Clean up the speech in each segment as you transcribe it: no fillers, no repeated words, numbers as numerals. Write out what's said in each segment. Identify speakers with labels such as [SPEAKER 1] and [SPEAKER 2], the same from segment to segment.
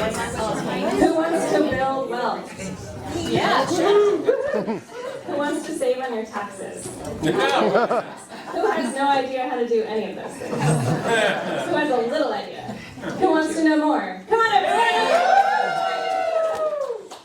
[SPEAKER 1] Who wants to build wealth? Yeah. Who wants to save on your taxes? Who has no idea how to do any of those things? Who has a little idea? Who wants to know more? Come on, everyone!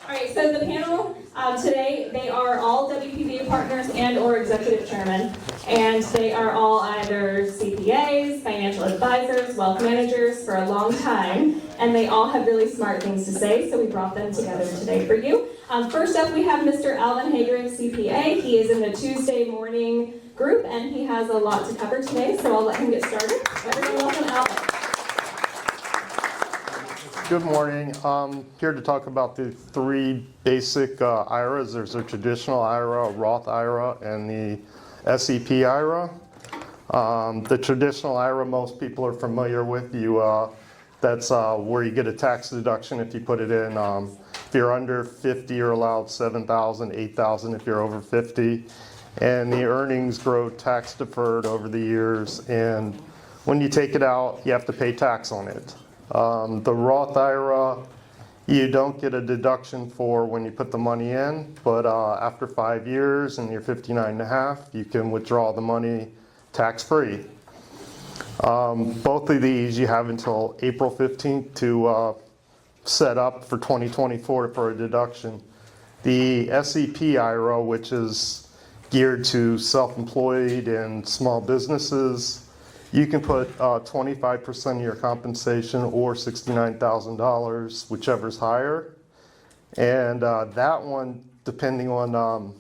[SPEAKER 1] All right, so the panel today, they are all WPBA partners and or executive chairman, and they are all either CPAs, financial advisors, wealth managers for a long time, and they all have really smart things to say, so we brought them together today for you. First up, we have Mr. Alvin Hagerich, CPA. He is in the Tuesday morning group, and he has a lot to cover today, so I'll let him get started. Everyone welcome Alvin.
[SPEAKER 2] Good morning. I'm here to talk about the three basic IRAs. There's a traditional IRA, a Roth IRA, and the SEP IRA. The traditional IRA, most people are familiar with. That's where you get a tax deduction if you put it in. If you're under 50, you're allowed $7,000, $8,000 if you're over 50. And the earnings grow tax deferred over the years. And when you take it out, you have to pay tax on it. The Roth IRA, you don't get a deduction for when you put the money in, but after 5 years and you're 59 and a half, you can withdraw the money tax-free. Both of these you have until April 15th to set up for 2024 for a deduction. The SEP IRA, which is geared to self-employed and small businesses, you can put 25% of your compensation or $69,000, whichever's higher. And that one, depending on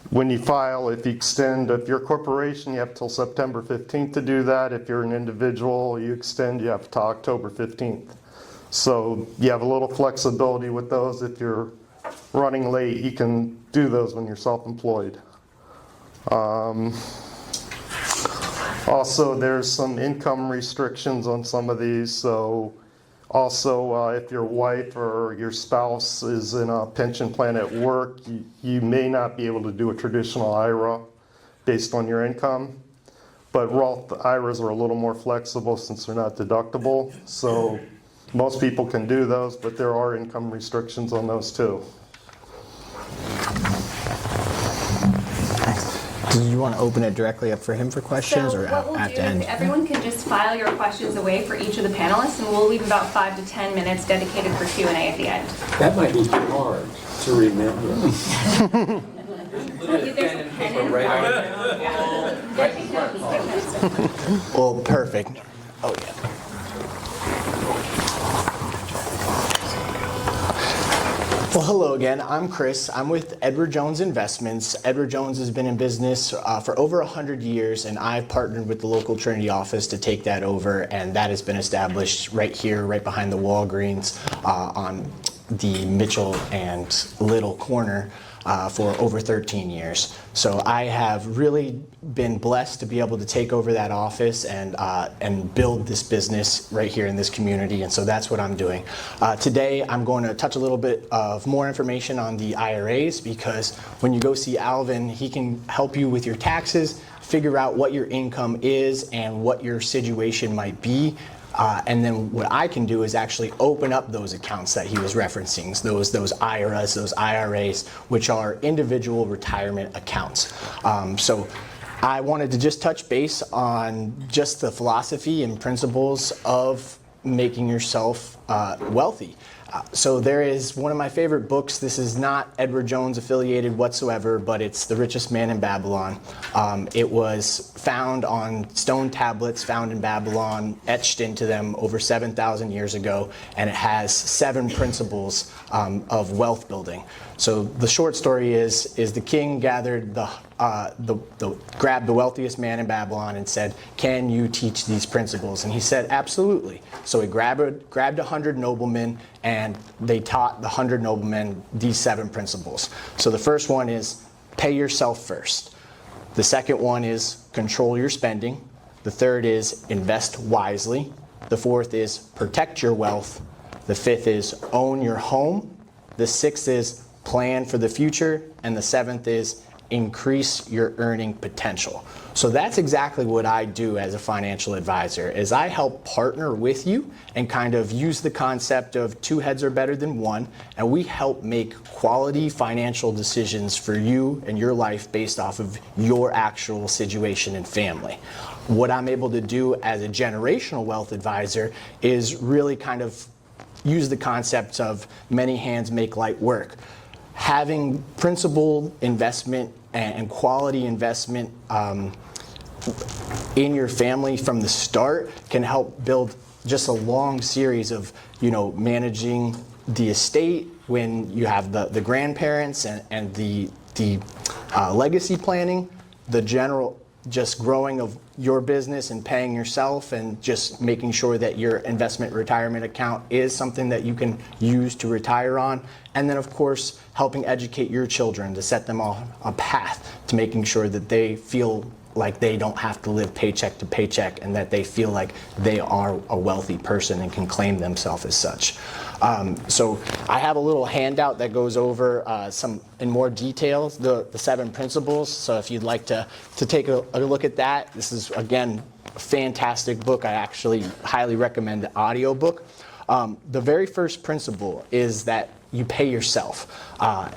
[SPEAKER 2] when you file, if you're a corporation, you have till September 15th to do that. If you're an individual, you have to October 15th. So you have a little flexibility with those. If you're running late, you can do those when you're self-employed. Also, there's some income restrictions on some of these. So also, if your wife or your spouse is in a pension plan at work, you may not be able to do a traditional IRA based on your income. But Roth IRAs are a little more flexible since they're not deductible. So most people can do those, but there are income restrictions on those too.
[SPEAKER 3] Do you want to open it directly up for him for questions, or
[SPEAKER 4] what we'll
[SPEAKER 3] at
[SPEAKER 4] do
[SPEAKER 3] the end?
[SPEAKER 4] is everyone can just file your questions away for each of the panelists, and we'll leave about 5 to 10 minutes dedicated for Q&A at the end.
[SPEAKER 5] That might be too hard to remember.
[SPEAKER 3] Well, perfect. Oh, yeah. Well, hello again. I'm Chris. I'm with Edward Jones Investments. Edward Jones has been in business for over 100 years, and I've partnered with the local Trinity office to take that over, and that has been established right here, right behind the Walgreens on the Mitchell and Little corner for over 13 years. So I have really been blessed to be able to take over that office and build this business right here in this community, and so that's what I'm doing. Today I'm going to touch a little bit of more information on the IRAs, because when you go see Alvin, he can help you with your taxes, figure out what your income is and what your situation might be. And then what I can do is actually open up those accounts that he was referencing, those IRAs, those IRAs, which are individual retirement accounts. So I wanted to just touch base on just the philosophy and principles of making yourself wealthy. So there is one of my favorite books. This is not Edward Jones affiliated whatsoever, but it's The Richest Man in Babylon. It was found on stone tablets found in Babylon, etched into them over 7,000 years ago, and it has 7 principles of wealth building. So the short story is the king gathered grabbed the wealthiest man in Babylon and said, "Can you teach these principles?" And he said, "Absolutely." So he grabbed 100 noblemen, and they taught the 100 noblemen these 7 principles. So the first one is pay yourself first. The second one is control your spending. The third is invest wisely. The fourth is protect your wealth. The fifth is own your home. The sixth is plan for the future. And the seventh is increase your earning potential. So that's exactly what I do as a financial advisor, is I help partner with you and kind of use the concept of two heads are better than one, and we help make quality financial decisions for you and your life based off of your actual situation and family. What I'm able to do as a generational wealth advisor is really kind of use the concepts of many hands make light work. Having principal investment and quality investment in your family from the start can help build just a long series of, managing the estate when you have the grandparents and the legacy planning, the general just growing of your business and paying yourself, and just making sure that your investment retirement account is something that you can use to retire on. And then of course, helping educate your children to set them on a path to making sure that they feel like they don't have to live paycheck to paycheck, and that they feel like they are a wealthy person and can claim themselves as such. So I have a little handout that goes over some in more details, the 7 principles. So if you'd like to take a look at that, this is again a fantastic book. I actually highly recommend the audio book. The very first principle is that you pay yourself.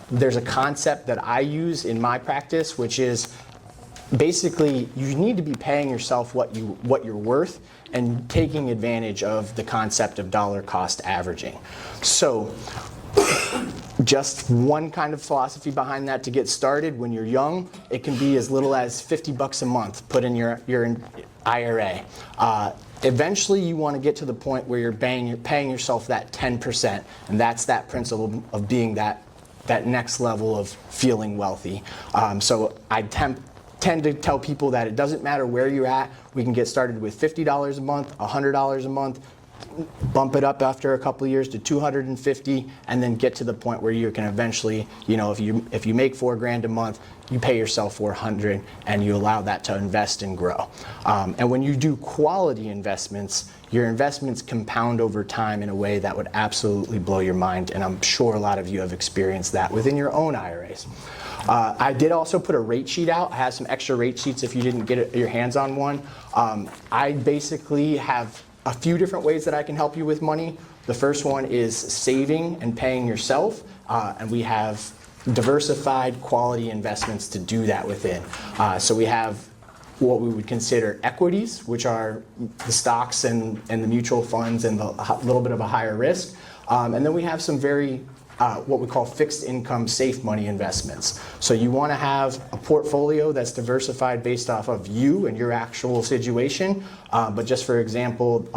[SPEAKER 3] There's a concept that I use in my practice, which is basically you need to be paying yourself what you're worth, and taking advantage of the concept of dollar cost averaging. So just one kind of philosophy behind that to get started: when you're young, it can be as little as $50 a month put in your IRA. Eventually you want to get to the point where you're paying yourself that 10%, and that's that principle of being that next level of feeling wealthy. So I tend to tell people that it doesn't matter where you're at. We can get started with $50 a month, $100 a month, bump it up after a couple of years to $250, and then get to the point where you can eventually, if you make $4,000 a month, you pay yourself $400, and you allow that to invest and grow. And when you do quality investments, your investments compound over time in a way that would absolutely blow your mind, and I'm sure a lot of you have experienced that within your own IRAs. I did also put a rate sheet out. I have some extra rate sheets if you didn't get your hands on one. I basically have a few different ways that I can help you with money. The first one is saving and paying yourself, and we have diversified quality investments to do that within. So we have what we would consider equities, which are the stocks and the mutual funds and a little bit of a higher risk. And then we have some very what we call fixed income safe money investments. So you want to have a portfolio that's diversified based off of you and your actual situation. But just for example,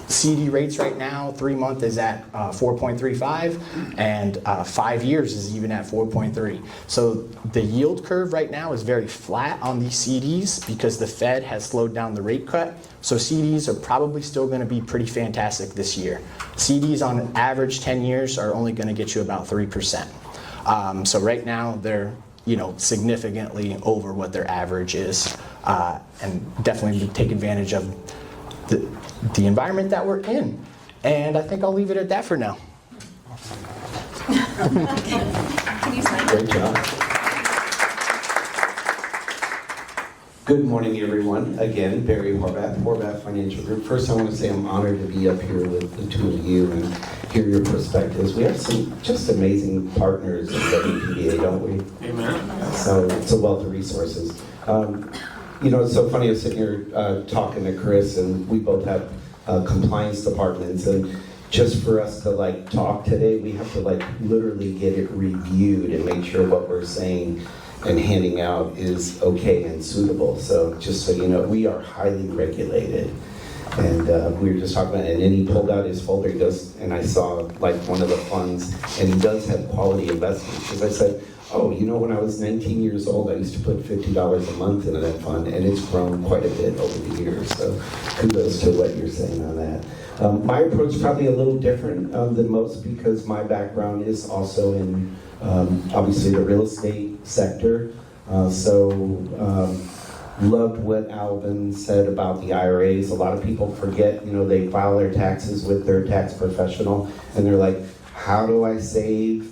[SPEAKER 3] CD rates right now, 3-month is at 4.35, and 5 years is even at 4.3. So the yield curve right now is very flat on these CDs because the Fed has slowed down the rate cut. So CDs are probably still going to be pretty fantastic this year. CDs on average 10 years are only going to get you about 3%. So right now they're significantly over what their average is, and definitely take advantage of the environment that we're in. And I think I'll leave it at that for now.
[SPEAKER 4] Can you sign?
[SPEAKER 5] Great job.
[SPEAKER 6] Good morning, everyone. Again, Barry Horvath Financial Group. First, I want to say I'm honored to be up here with the two of you and hear your perspectives. We have some just amazing partners in WPBA, don't we?
[SPEAKER 5] Amen.
[SPEAKER 6] So it's a wealth of resources. It's so funny. I was sitting here talking to Chris, and we both have compliance departments, and just for us to talk today, we have to literally get it reviewed and make sure what we're saying and handing out is okay and suitable. So just so you know, we are highly regulated. And we were just talking about it, and then he pulled out his folder, he goes, and I saw one of the funds, and he does have quality investments. Because I said, when I was 19 years old, I used to put $50 a month into that fund, and it's grown quite a bit over the years. So kudos to what you're saying on that. My approach is probably a little different than most, because my background is also in obviously the real estate sector. Loved what Alvin said about the IRAs. A lot of people forget, they file their taxes with their tax professional, and they're like, how do I save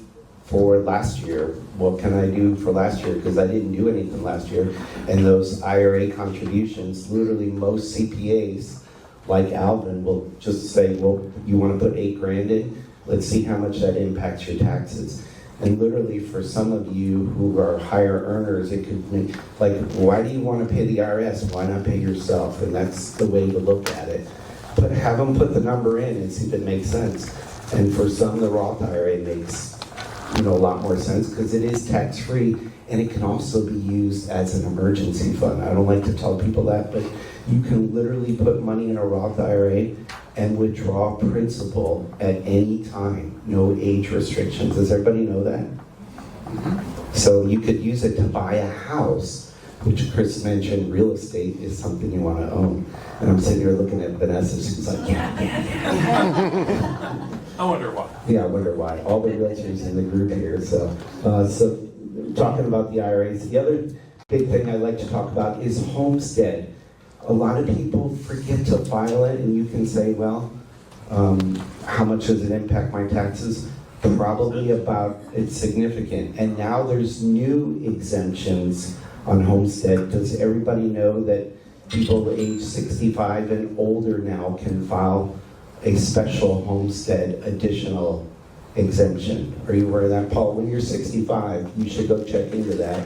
[SPEAKER 6] for last year. What can I do for last year? Because I didn't do anything last year. And those IRA contributions, literally most CPAs, like Alvin, will just say, well, you want to put $8,000 in? Let's see how much that impacts your taxes. And literally for some of you who are higher earners, it could make, like, why do you want to pay the IRS? Why not pay yourself? And that's the way to look at it. But have them put the number in and see if it makes sense. And for some, the Roth IRA makes, a lot more sense because it is tax-free and it can also be used as an emergency fund. I don't like to tell people that, but you can literally put money in a Roth IRA and withdraw principal at any time, no age restrictions. Does everybody know that? So you could use it to buy a house, which Chris mentioned, real estate is something you want to own. And I'm sitting here looking at Vanessa, she's like, yeah.
[SPEAKER 5] I wonder why.
[SPEAKER 6] Yeah, I wonder why. All the realtors in the group here. So talking about the IRAs. The other big thing I like to talk about is homestead. A lot of people forget to file it, and you can say, well, how much does it impact my taxes? Probably it's significant. And now there's new exemptions on homestead. Does everybody know that people age 65 and older now can file a special homestead additional exemption? Are you aware of that, Paul? When you're 65, you should go check into that.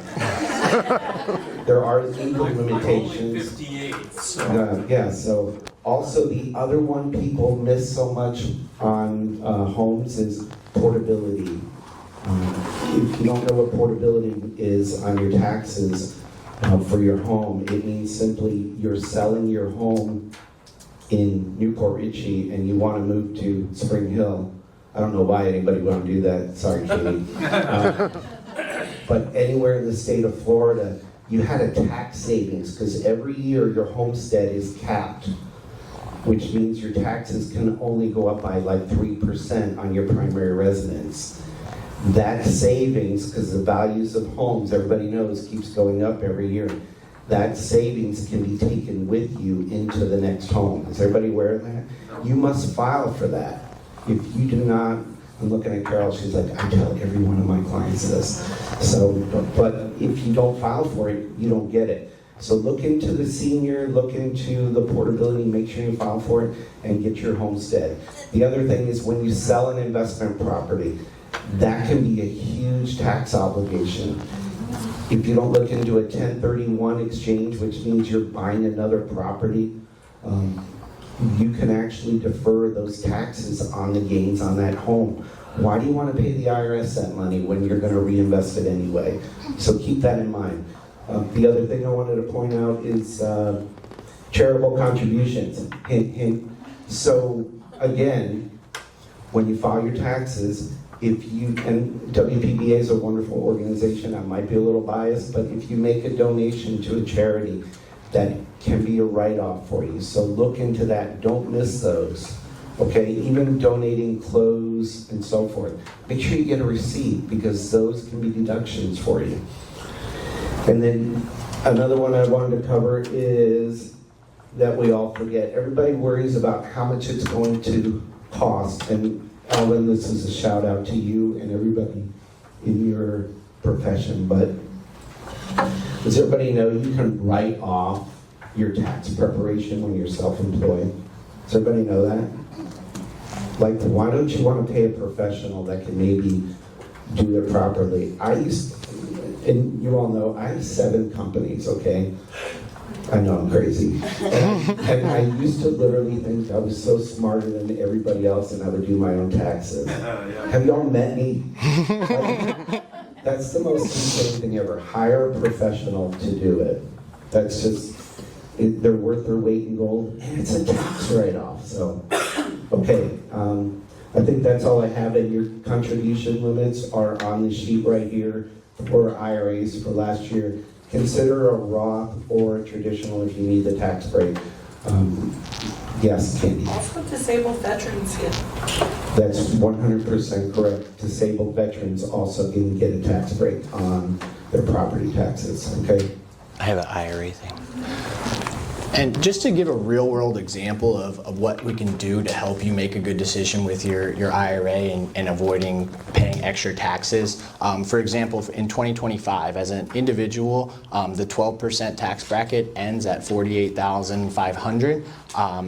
[SPEAKER 6] There are legal limitations.
[SPEAKER 5] 58. So.
[SPEAKER 6] Yeah, so also the other one people miss so much on homes is portability. If you don't know what portability is on your taxes for your home, it means simply you're selling your home in Newport Richey and you want to move to Spring Hill. I don't know why anybody would want to do that. Sorry, Katie. But anywhere in the state of Florida, you had a tax savings because every year your homestead is capped, which means your taxes can only go up by like 3% on your primary residence. That savings, because the values of homes, everybody knows, keeps going up every year. That savings can be taken with you into the next home. Is everybody aware of that? You must file for that. If you do not, I'm looking at Carol, she's like, I tell every one of my clients this. So, but if you don't file for it, you don't get it. So look into the senior, look into the portability, make sure you file for it, and get your homestead. The other thing is when you sell an investment property, that can be a huge tax obligation. If you don't look into a 1031 exchange, which means you're buying another property, you can actually defer those taxes on the gains on that home. Why do you want to pay the IRS that money when you're going to reinvest it anyway? So keep that in mind. The other thing I wanted to point out is charitable contributions. Hint, hint. So again, when you file your taxes, if you, and WPBA is a wonderful organization, I might be a little biased, but if you make a donation to a charity, that can be a write-off for you. So look into that, don't miss those. Okay, even donating clothes and so forth. Make sure you get a receipt because those can be deductions for you. And then another one I wanted to cover is that we all forget. Everybody worries about how much it's going to cost. And Ellen, this is a shout out to you and everybody in your profession. But does everybody know you can write off your tax preparation when you're self-employed? Does everybody know that? Like, why don't you want to pay a professional that can maybe do it properly? And you all know, I have 7 companies, okay? I know I'm crazy. And I used to literally think I was so smarter than everybody else and I would do my own taxes. Have y'all met me? That's the most insane thing ever. Hire a professional to do it. That's just, they're worth their weight in gold, and it's a tax write-off, so. Okay, I think that's all I have, and your contribution limits are on the sheet right here for IRAs for last year. Consider a Roth or a traditional if you need the tax break. Yes, Candy?
[SPEAKER 7] Also disabled veterans get.
[SPEAKER 6] That's 100% correct. Disabled veterans also can get a tax break on their property taxes, okay?
[SPEAKER 3] I have an IRA thing. And just to give a real world example of what we can do to help you make a good decision with your IRA and avoiding paying extra taxes. For example, in 2025, as an individual, the 12% tax bracket ends at $48,500,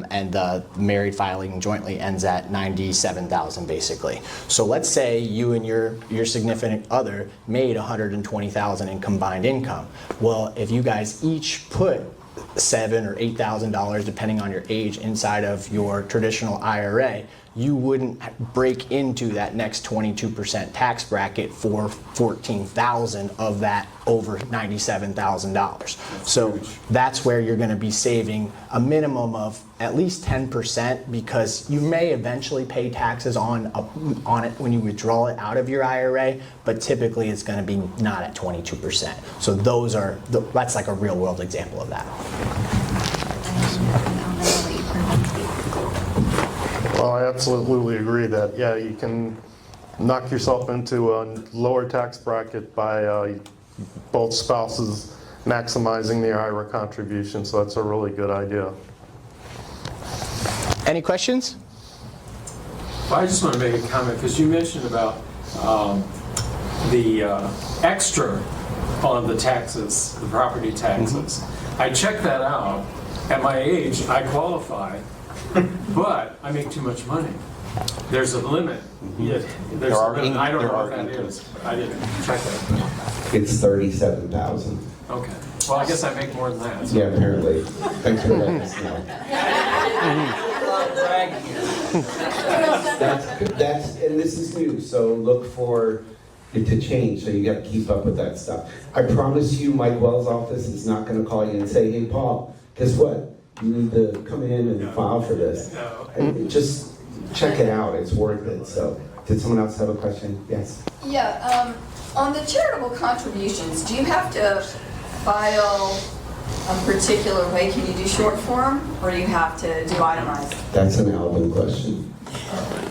[SPEAKER 3] and the married filing jointly ends at $97,000 basically. So let's say you and your significant other made $120,000 in combined income. Well, if you guys each put $7,000 or $8,000 depending on your age inside of your traditional IRA, you wouldn't break into that next 22% tax bracket for $14,000 of that over $97,000. So that's where you're going to be saving a minimum of at least 10%, because you may eventually pay taxes on it when you withdraw it out of your IRA, but typically it's going to be not at 22%. So that's like a real world example of that.
[SPEAKER 2] Well, I absolutely agree that, yeah, you can knock yourself into a lower tax bracket by both spouses maximizing the IRA contribution, so that's a really good idea.
[SPEAKER 3] Any questions?
[SPEAKER 8] Well, I just want to make a comment, because you mentioned about the extra on the taxes, the property taxes. I checked that out. At my age, I qualify, but I make too much money. There's a limit. Yeah, there's a limit. I don't know what that is. I didn't check that.
[SPEAKER 6] It's 37,000.
[SPEAKER 8] Okay. Well, I guess I make more than that. So.
[SPEAKER 6] Yeah, apparently. Thanks for letting us know. And this is new, so look for it to change, so you got to keep up with that stuff. I promise you, Mike Wells' office is not going to call you and say, hey, Paul, guess what? You need to come in and file for this. And just check it out, it's worth it. So, did someone else have a question? Yes?
[SPEAKER 9] Yeah, on the charitable contributions, do you have to file a particular way? Can you do short form, or do you have to do itemized?
[SPEAKER 6] That's an Alvin question.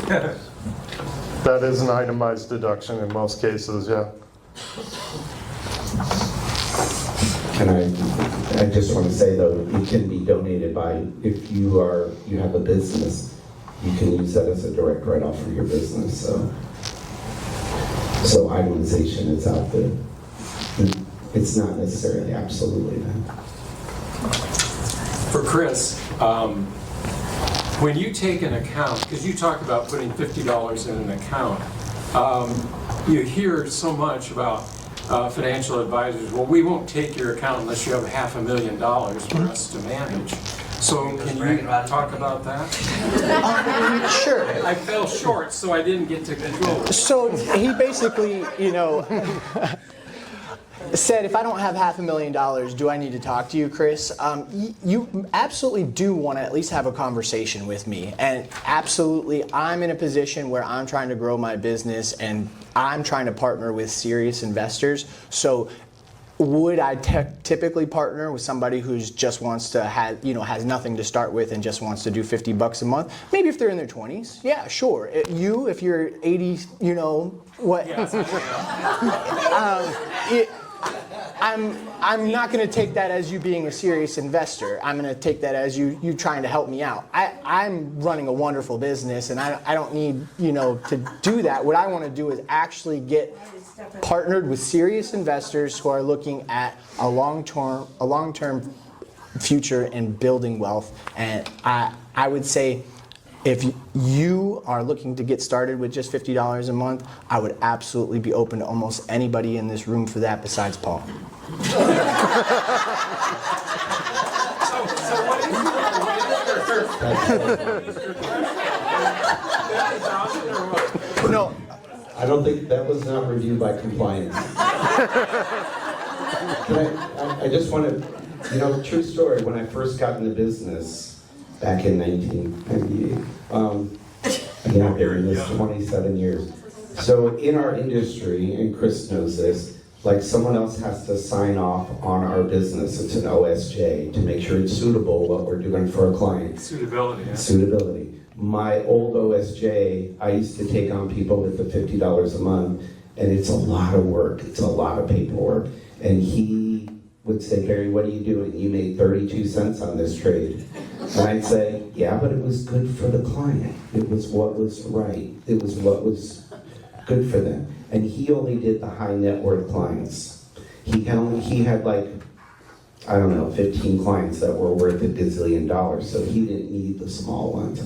[SPEAKER 2] That is an itemized deduction in most cases, yeah.
[SPEAKER 6] And I just want to say though, it can be donated by, if you have a business, you can use that as a direct write-off for your business. So itemization is out there. It's not necessarily absolutely that.
[SPEAKER 8] For Chris, when you take an account, because you talked about putting $50 in an account, you hear so much about financial advisors, well, we won't take your account unless you have $500,000 for us to manage. So can you talk about that?
[SPEAKER 3] Sure.
[SPEAKER 8] I fell short, so I didn't get to control it.
[SPEAKER 3] So he basically, said, if I don't have $500,000, do I need to talk to you, Chris? You absolutely do want to at least have a conversation with me. And absolutely, I'm in a position where I'm trying to grow my business and I'm trying to partner with serious investors. So would I typically partner with somebody who's just wants to have, has nothing to start with and just wants to do $50 a month? Maybe if they're in their 20s, yeah, sure. If you're 80, what? I'm not going to take that as you being a serious investor. I'm going to take that as you trying to help me out. I'm running a wonderful business, and I don't need to do that. What I want to do is actually get partnered with serious investors who are looking at a long-term future in building wealth. And I would say, if you are looking to get started with just $50 a month, I would absolutely be open to almost anybody in this room for that besides Paul. No.
[SPEAKER 6] I don't think that was not reviewed by compliance. I just want to, true story, when I first got into business back in 1998, I've been in this 27 years. So in our industry, and Chris knows this, like someone else has to sign off on our business. It's an OSJ to make sure it's suitable what we're doing for our clients.
[SPEAKER 8] Suitability, yeah.
[SPEAKER 6] Suitability. My old OSJ, I used to take on people with the $50 a month, and it's a lot of work. It's a lot of paperwork. And he would say, Barry, what are you doing? You made 32 cents on this trade. And I'd say, yeah, but it was good for the client. It was what was right. It was what was good for them. And he only did the high net worth clients. He had like, I don't know, 15 clients that were worth $1 gazillion, so he didn't need the small ones.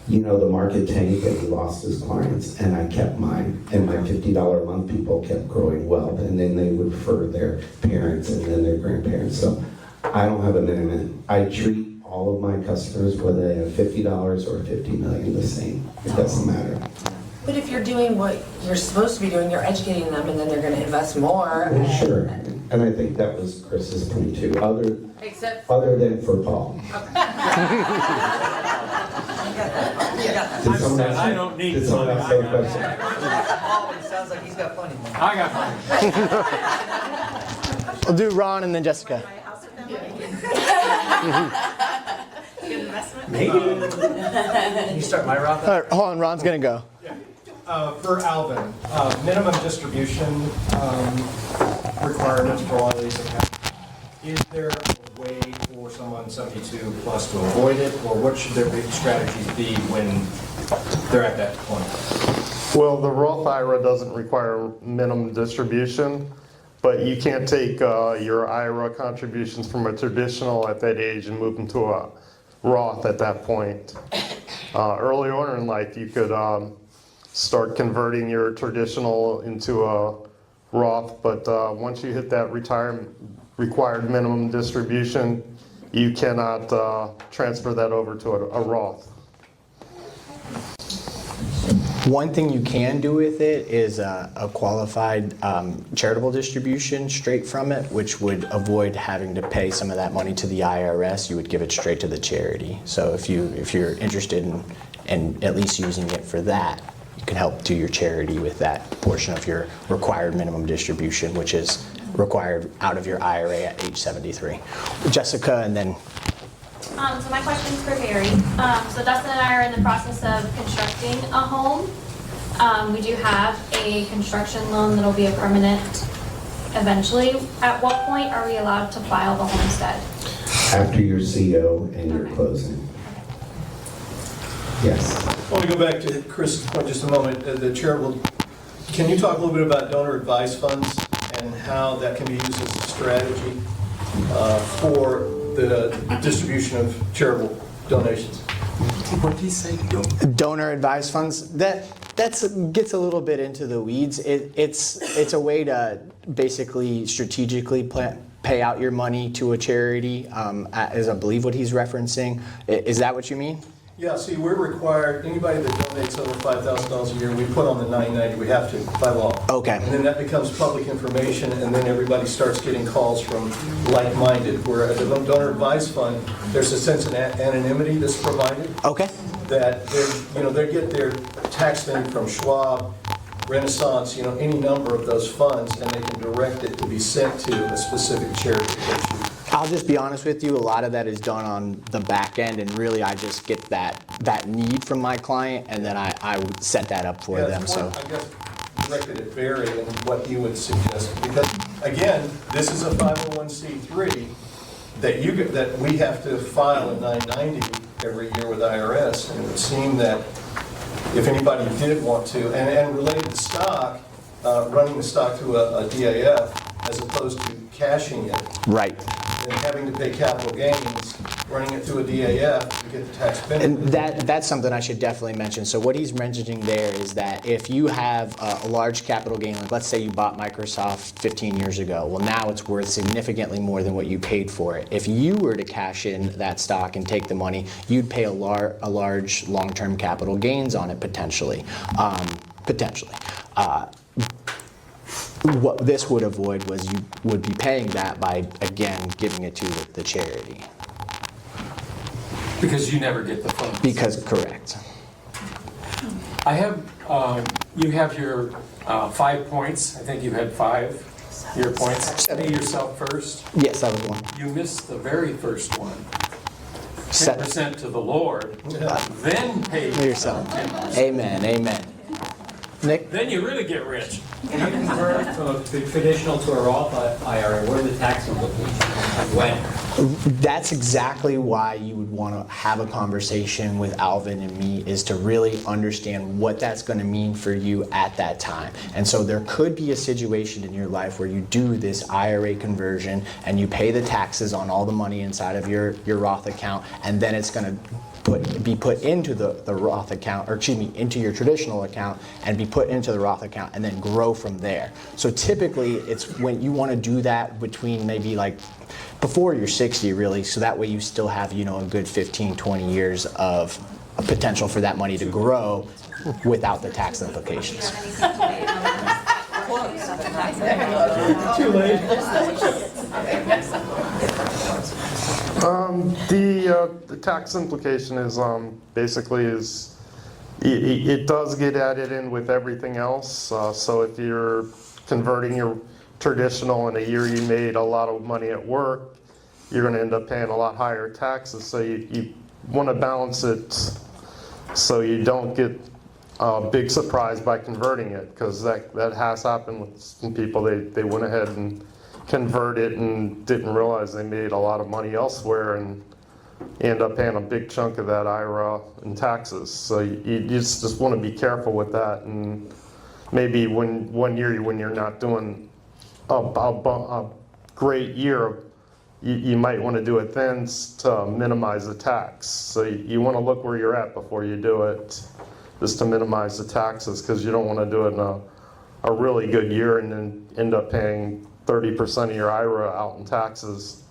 [SPEAKER 6] You know, the market tanked and he lost his clients, and I kept mine. And my $50 a month people kept growing wealth, and then they would refer their parents and then their grandparents. So I don't have a minimum. I treat all of my customers, whether they have $50 or $50 million, the same. It doesn't matter.
[SPEAKER 10] But if you're doing what you're supposed to be doing, you're educating them, and then they're going to invest more.
[SPEAKER 6] Well, sure. And I think that was Chris's point too, other than for Paul. Did someone else-
[SPEAKER 8] I don't need
[SPEAKER 6] did someone
[SPEAKER 8] money.
[SPEAKER 6] else have a question?
[SPEAKER 11] It sounds like he's got plenty more.
[SPEAKER 8] I got money.
[SPEAKER 3] We'll do Ron and then Jessica.
[SPEAKER 8] Maybe.
[SPEAKER 11] Can you start my Roth?
[SPEAKER 3] All right, hold on, Ron's gonna go.
[SPEAKER 5] For Alvin, minimum distribution requirements for all of these accounts. Is there a way for someone 72 plus to avoid it, or what should their big strategies be when they're at that point?
[SPEAKER 2] Well, the Roth IRA doesn't require minimum distribution, but you can't take your IRA contributions from a traditional at that age and move them to a Roth at that point. Early on in life, you could start converting your traditional into a Roth, but once you hit that required minimum distribution, you cannot transfer that over to a Roth.
[SPEAKER 3] One thing you can do with it is a qualified charitable distribution straight from it, which would avoid having to pay some of that money to the IRS. You would give it straight to the charity. So if you're interested in at least using it for that, you can help do your charity with that portion of your required minimum distribution, which is required out of your IRA at age 73. Jessica, and then
[SPEAKER 12] So my question is for Barry. So Dustin and I are in the process of constructing a home. We do have a construction loan that'll be a permanent eventually. At what point are we allowed to file the homestead?
[SPEAKER 6] After your CO and your closing. Yes.
[SPEAKER 5] I want to go back to Chris's point just a moment. The charitable, can you talk a little bit about donor advised funds and how that can be used as a strategy for the distribution of charitable donations?
[SPEAKER 8] What did he say?
[SPEAKER 3] donor advised funds, that gets a little bit into the weeds. It's a way to basically strategically pay out your money to a charity, as I believe what he's referencing. Is that what you mean?
[SPEAKER 5] Yeah, see, we're required, anybody that donates over $5,000 a year, we put on the 990, we have to by law.
[SPEAKER 3] Okay.
[SPEAKER 5] And then that becomes public information, and then everybody starts getting calls from like-minded. Where at the donor advised fund, there's a sense of anonymity that's provided.
[SPEAKER 3] Okay.
[SPEAKER 5] That they get their tax thing from Schwab, Renaissance, any number of those funds, and they can direct it to be sent to a specific charity.
[SPEAKER 3] I'll just be honest with you, a lot of that is done on the back end, and really I just get that need from my client, and then I would set that up for them. So
[SPEAKER 5] I guess directed at Barry and what he would suggest, because again, this is a 501c3 that we have to file a 990 every year with IRS, and it would seem that if anybody did want to, and related to stock, running the stock through a DAF as opposed to cashing it.
[SPEAKER 3] right.
[SPEAKER 5] And having to pay capital gains, running it through a DAF to get the tax benefit.
[SPEAKER 3] And that's something I should definitely mention. So what he's mentioning there is that if you have a large capital gain, like let's say you bought Microsoft 15 years ago, well now it's worth significantly more than what you paid for it. If you were to cash in that stock and take the money, you'd pay a large long-term capital gains on it potentially. What this would avoid was you would be paying that by, again, giving it to the charity.
[SPEAKER 8] Because you never get the funds.
[SPEAKER 3] Because, correct.
[SPEAKER 8] I have, you have your 5 points. I think you had 5 your points. Pay yourself first.
[SPEAKER 3] Yes, that was one.
[SPEAKER 8] You missed the very first one.
[SPEAKER 3] Set
[SPEAKER 8] 10% to the Lord, then pay
[SPEAKER 3] yourself. Amen, amen. Nick?
[SPEAKER 8] Then you really get rich.
[SPEAKER 11] When you convert from a traditional to a Roth IRA, what are the tax implications? When?
[SPEAKER 3] That's exactly why you would want to have a conversation with Alvin and me, is to really understand what that's going to mean for you at that time. And so there could be a situation in your life where you do this IRA conversion and you pay the taxes on all the money inside of your Roth account, and then it's going to be put into the Roth account, or excuse me, into your traditional account, and be put into the Roth account, and then grow from there. So typically, it's when you want to do that between maybe like before you're 60, really, so that way you still have, you know, a good 15, 20 years of a potential for that money to grow without the tax implications.
[SPEAKER 11] Too late.
[SPEAKER 2] The tax implication is basically it does get added in with everything else. So if you're converting your traditional in a year you made a lot of money at work, you're going to end up paying a lot higher taxes. So you want to balance it so you don't get a big surprise by converting it, because that has happened with some people. They went ahead and converted and didn't realize they made a lot of money elsewhere and end up paying a big chunk of that IRA in taxes. So you just want to be careful with that, and maybe one year when you're not doing a great year, you might want to do it then to minimize the tax. So you want to look where you're at before you do it, just to minimize the taxes, because you don't want to do it in a really good year and then end up paying 30% of your IRA out in taxes.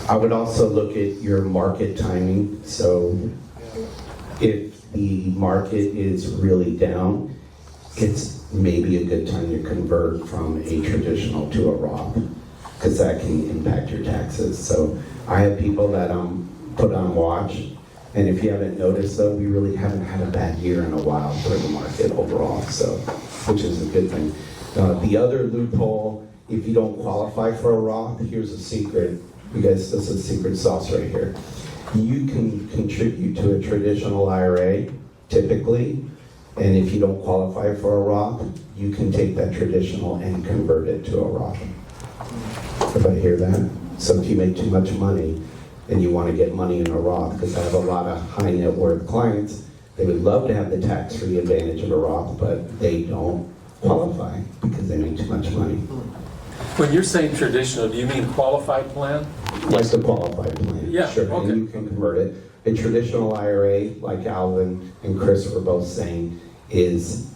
[SPEAKER 6] I would also look at your market timing. So if the market is really down, it's maybe a good time to convert from a traditional to a Roth, because that can impact your taxes. So I have people that put on watch, and if you haven't noticed though, we really haven't had a bad year in a while for the market overall, so, which is a good thing. The other loophole, if you don't qualify for a Roth, here's a secret. You guys, this is secret sauce right here. You can contribute to a traditional IRA, typically, and if you don't qualify for a Roth, you can take that traditional and convert it to a Roth. Everybody hear that? So if you make too much money and you want to get money in a Roth, because I have a lot of high net worth clients, they would love to have the tax-free advantage of a Roth, but they don't qualify because they make too much money.
[SPEAKER 8] When you're saying traditional, do you mean qualified plan?
[SPEAKER 6] Like the qualified plan,
[SPEAKER 8] Yeah,
[SPEAKER 6] sure,
[SPEAKER 8] okay.
[SPEAKER 6] and you can convert it. A traditional IRA, like Alvin and Chris were both saying, is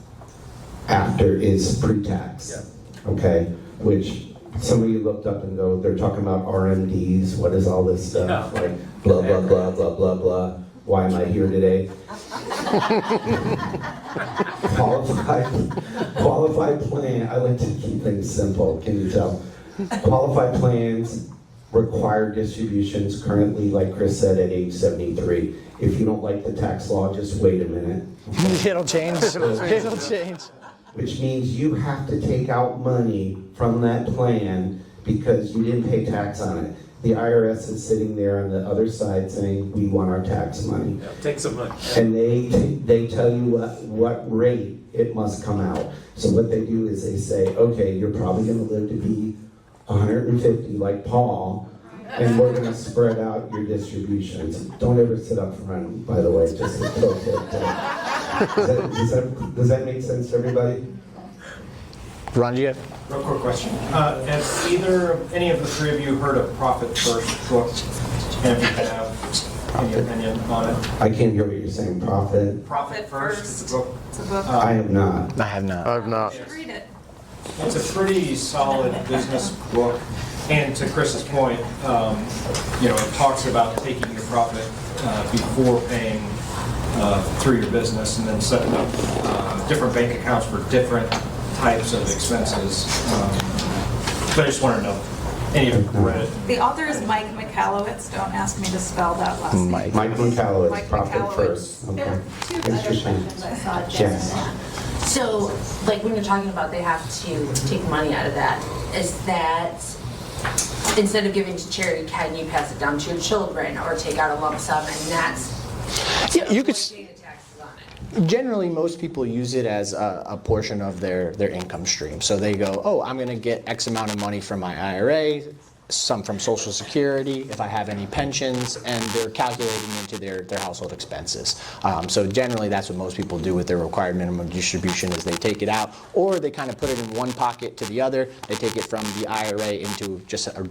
[SPEAKER 6] pre-tax, okay? Which some of you looked up and go, they're talking about RMDs, what is all this stuff?
[SPEAKER 8] Yeah.
[SPEAKER 6] Like blah, blah, blah, blah, blah, blah. Why am I here today? Qualified plan, I like to keep things simple, can you tell? Qualified plans require distributions currently, like Chris said, at age 73. If you don't like the tax law, just wait a minute.
[SPEAKER 3] It'll change. It'll change.
[SPEAKER 6] Which means you have to take out money from that plan because you didn't pay tax on it. The IRS is sitting there on the other side saying, we want our tax money.
[SPEAKER 8] Yeah, take some money.
[SPEAKER 6] And they tell you what rate it must come out. So what they do is they say, okay, you're probably going to live to be 150 like Paul, and we're going to spread out your distributions. Don't ever sit up front, by the way, just a pro tip. Does that make sense to everybody?
[SPEAKER 3] Ron, you have?
[SPEAKER 13] Real quick question. Has any of the three of you heard of Profit First book? And if you have any opinion on it?
[SPEAKER 6] I can't hear what you're saying.
[SPEAKER 13] Profit First. It's a book.
[SPEAKER 9] It's a book.
[SPEAKER 6] I have not.
[SPEAKER 3] I have not.
[SPEAKER 2] I've not.
[SPEAKER 9] Read it.
[SPEAKER 13] It's a pretty solid business book. And to Chris's point, it talks about taking your profit before paying through your business, and then setting up different bank accounts for different types of expenses. But I just want to know, any of you read it?
[SPEAKER 7] The author is Mike Michalowicz. Don't ask me to spell that last name.
[SPEAKER 6] Mike Michalowicz,
[SPEAKER 7] Mike
[SPEAKER 6] Profit
[SPEAKER 7] Michalowicz.
[SPEAKER 6] First.
[SPEAKER 10] There
[SPEAKER 6] Okay.
[SPEAKER 10] are two other questions I saw just
[SPEAKER 6] Yes.
[SPEAKER 10] now. So, like when you're talking about they have to take money out of that, is that instead of giving to charity, can you pass it down to your children or take out a lump sum and that's
[SPEAKER 3] Yeah, you could.
[SPEAKER 10] pay the taxes on it?
[SPEAKER 3] Generally, most people use it as a portion of their income stream. So they go, oh, I'm going to get X amount of money from my IRA, some from Social Security, if I have any pensions, and they're calculating into their household expenses. So generally, that's what most people do with their required minimum distribution is they take it out, or they kind of put it in one pocket to the other. They take it from the IRA into just a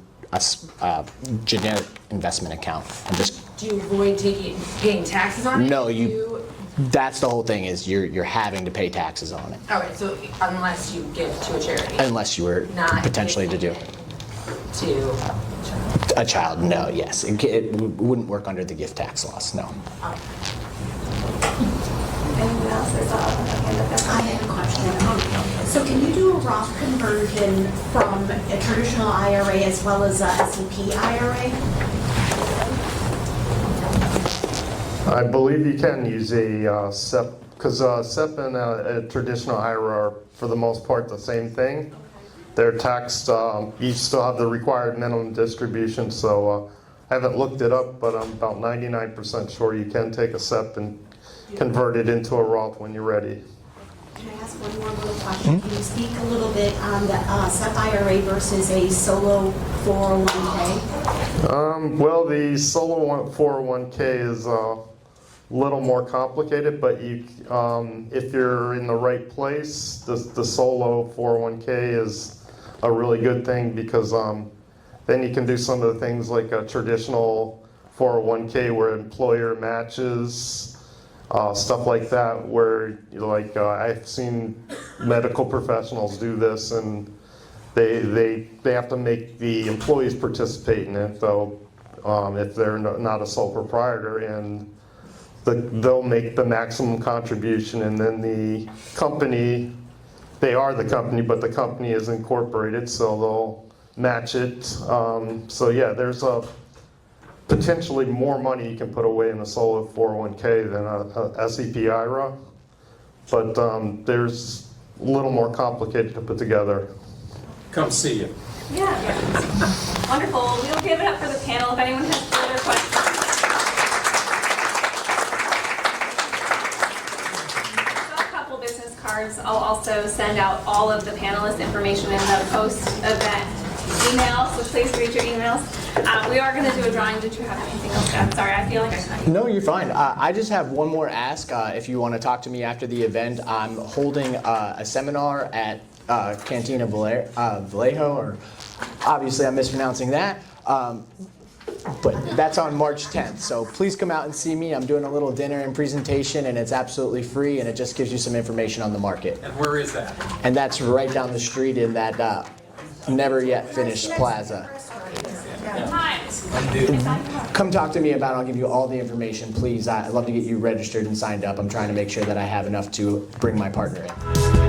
[SPEAKER 3] generic investment account and just.
[SPEAKER 10] Do you avoid paying taxes on it?
[SPEAKER 3] No, that's the whole thing is you're having to pay taxes on it.
[SPEAKER 10] All right, so unless you give to a charity.
[SPEAKER 3] Unless you were
[SPEAKER 10] Not
[SPEAKER 3] potentially to do.
[SPEAKER 10] To
[SPEAKER 3] A child, no, yes. It wouldn't work under the gift tax laws, no.
[SPEAKER 9] Anyone else? There's a hand up there.
[SPEAKER 14] I have a question. So can you do a Roth conversion from a traditional IRA as well as a SEP IRA?
[SPEAKER 2] I believe you can use a SEP, because SEP and a traditional IRA are, for the most part, the same thing. They're taxed, you still have the required minimum distribution, so I haven't looked it up, but I'm about 99% sure you can take a SEP and convert it into a Roth when you're ready.
[SPEAKER 14] Can I ask one more little question? Can you speak a little bit on the SEP IRA versus a solo 401k?
[SPEAKER 2] Well, the solo 401k is a little more complicated, but you, if you're in the right place, the solo 401k is a really good thing because then you can do some of the things like a traditional 401k where employer matches, stuff like that, where I've seen medical professionals do this, and they have to make the employees participate in it, though, if they're not a sole proprietor, and they'll make the maximum contribution, and then the company, they are the company, but the company is incorporated, so they'll match it. So yeah, there's potentially more money you can put away in a solo 401k than a SEP IRA, but there's a little more complicated to put together.
[SPEAKER 8] Come see you.
[SPEAKER 4] Yeah. Wonderful. We'll give it up for the panel if anyone has further questions. Cards. I'll also send out all of the panelists' information in the post-event email, so please read your emails. We are going to do a drawing. Did you have anything else? I'm sorry, I feel like I cut you.
[SPEAKER 3] No, you're fine. I just have one more ask. If you want to talk to me after the event, I'm holding a seminar at Cantina Vallejo, or obviously I'm mispronouncing that. But that's on March 10th, so please come out and see me. I'm doing a little dinner and presentation, and it's absolutely free, and it just gives you some information on the market.
[SPEAKER 8] And where is that?
[SPEAKER 3] And that's right down the street in that never yet finished plaza. Come talk to me about it. I'll give you all the information, please. I'd love to get you registered and signed up. I'm trying to make sure that I have enough to bring my partner in.